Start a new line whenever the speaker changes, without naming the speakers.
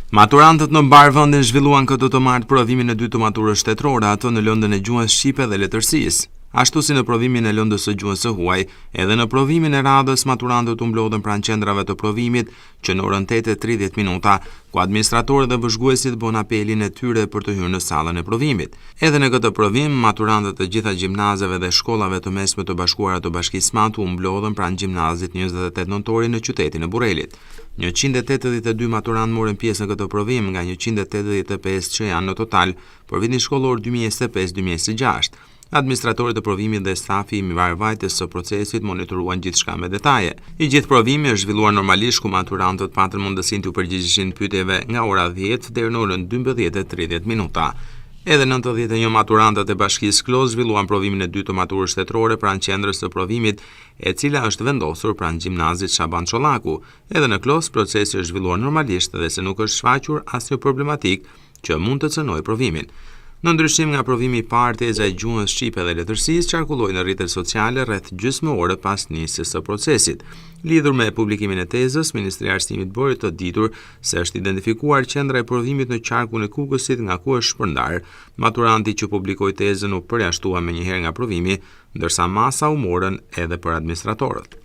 Maturantët në mbar vendin zhvilluan këtë të martë provimin e dytë të maturës shtetërore, ato në lëndën e gjuhës shqipe dhe letërsisë. Ashtu si në provimin e lëndës së gjuhës së huaj, edhe në provimin e radhës maturantët u mblodhen pranë qendrave të provimit që në orën 8:30 minuta, ku administratorët dhe vëzhguesit bën apelin e tyre për të hyrë në sallën e provimit. Edhe në këtë provim, maturantët të gjitha gjimnazeve dhe shkollave të mesme të bashkuara të Bashkisë Matu u mblodhen pranë gjimnazit 28 nëntori në qytetin e Burrelit. 182 maturantë morën pjesë në këtë provim nga 185 që janë në total për vitin shkollor 2025-2026. Administratorët e provimit dhe stafi i mirëvajtjes së procesit monitoruan gjithçka me detaje. I gjithë provimi është zhvilluar normalisht ku maturantët patën mundësinë të përgjigjeshin pyetjeve nga ora 10 deri në orën 12:30 minuta. Edhe 91 maturantët e Bashkisë Klos zhvilluan provimin e dytë të maturës shtetërore pranë qendrës së provimit, e cila është vendosur pranë gjimnazit Shaban Çollaku. Edhe në Klos procesi është zhvilluar normalisht dhe se nuk është shfaqur asnjë problematik që mund të cënojë provimin. Në ndryshim nga provimi i parë, teza e gjuhës shqipe dhe letërsisë qarkulloi në rrjetet sociale rreth gjysmë ore pas nisjes së procesit. Lidhur me publikimin e tezës, Ministria e Arsimit bëri të ditur se është identifikuar qendra e provimit në qarkun e Kukësit nga ku është shpërndar. Maturanti që publikoi tezën u përjashtua menjëherë nga provimi, ndërsa masa u morën edhe për administratorët.